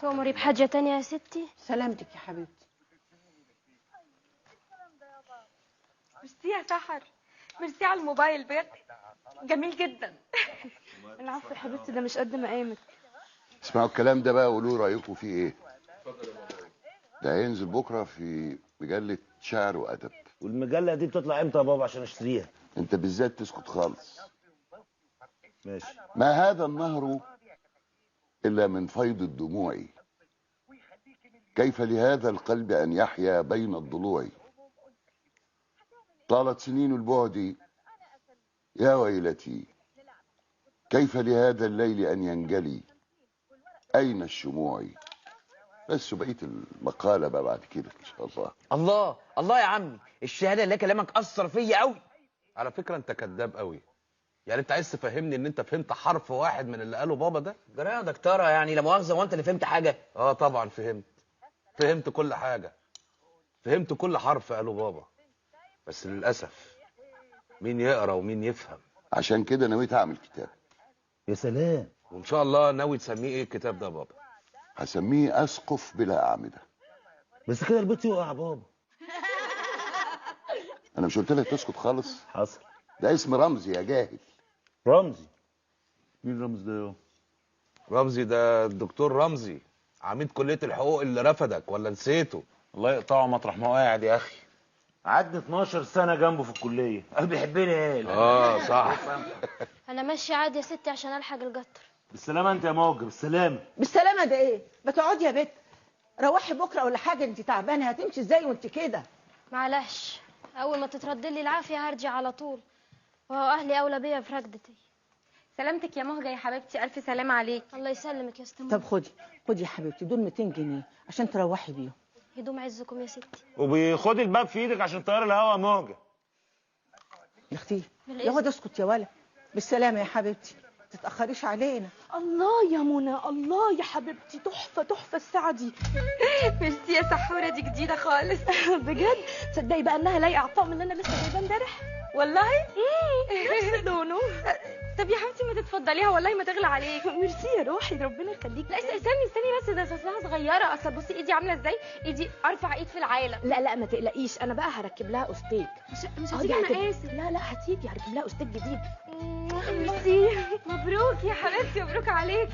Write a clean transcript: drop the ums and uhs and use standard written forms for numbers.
تؤمري بحاجة تانية يا ستي؟ سلامتك يا حبيبتي. ميرسي يا سحر، ميرسي على الموبايل بجد جميل جدا. العفو يا حبيبتي، ده مش قد مقامك. اسمعوا الكلام ده بقى وقولوا رايكم فيه ايه. ده هينزل بكره في مجله شعر وادب. والمجله دي بتطلع امتى يا بابا عشان اشتريها؟ انت بالذات تسكت خالص. ماشي. ما هذا النهر الا من فيض الدموع، كيف لهذا القلب ان يحيا بين الضلوع. طالت سنين البعد يا ويلتي، كيف لهذا الليل ان ينجلي، اين الشموع. بس بقيه المقاله بقى بعد كده ان شاء الله. الله الله يا عمي، الشهاده اللي كلامك اثر فيا قوي. على فكره انت كذاب قوي. يعني انت عايز تفهمني ان انت فهمت حرف واحد من اللي قاله بابا ده؟ جرى يا دكتوره، يعني لا مؤاخذه، هو انت اللي فهمت حاجه؟ اه طبعا فهمت كل حاجه، فهمت كل حرف قاله بابا، بس للاسف مين يقرا ومين يفهم. عشان كده نويت اعمل كتاب. يا سلام. وان شاء الله ناوي تسميه ايه الكتاب ده يا بابا؟ هسميه اسقف بلا اعمده. بس كده البيت يقع يا بابا. انا مش قلت لك تسكت خالص؟ حصل. ده اسم رمزي يا جاهل. رمزي؟ مين رمزي ده يا؟ رمزي ده الدكتور رمزي، عميد كليه الحقوق اللي رفضك، ولا نسيته؟ الله يقطعه مطرح ما هو قاعد يا اخي. قعدني 12 سنه جنبه في الكليه، قال بيحبني ايه؟ صح. انا ماشيه عادي يا ستي عشان الحق القطر. بالسلامه انت يا موجه، بالسلامه. بالسلامه ده ايه؟ ما تقعدي يا بت، روحي بكره ولا حاجه، انت تعبانه، هتمشي ازاي وانت كده؟ معلش، اول ما تترد لي العافيه هرجع على طول، وهو اهلي اولى بيا بفرقدتي. سلامتك يا مهجه يا حبيبتي، الف سلامه عليك. الله يسلمك يا استاذ. طب خدي يا حبيبتي، دول 200 جنيه عشان تروحي بيهم. هدوم عزكم يا ستي. وبيخدي الباب في ايدك عشان تطير الهوا يا موجه. يا اختي يا واد اسكت يا ولا. بالسلامه يا حبيبتي، ما تتاخريش علينا. الله يا منى، الله يا حبيبتي، تحفه تحفه الساعه دي. ميرسي يا سحوره، دي جديده خالص. بجد تصدقي بقى انها لايقه على الطقم اللي انا لسه جايباه امبارح. والله نفس لونه. طب يا حبيبتي ما تتفضليها، والله ما تغلى عليك. ميرسي يا روحي، ربنا يخليك. لا استني بس، ده اصلها صغيره. اصل بصي ايدي عامله ازاي، ايدي ارفع ايد في العالم. لا ما تقلقيش، انا بقى هركب لها استيك. مش هتيجي مقاسي. لا هتيجي، هركب لها استيك جديد. ميرسي، مبروك يا حبيبتي، مبروك عليك.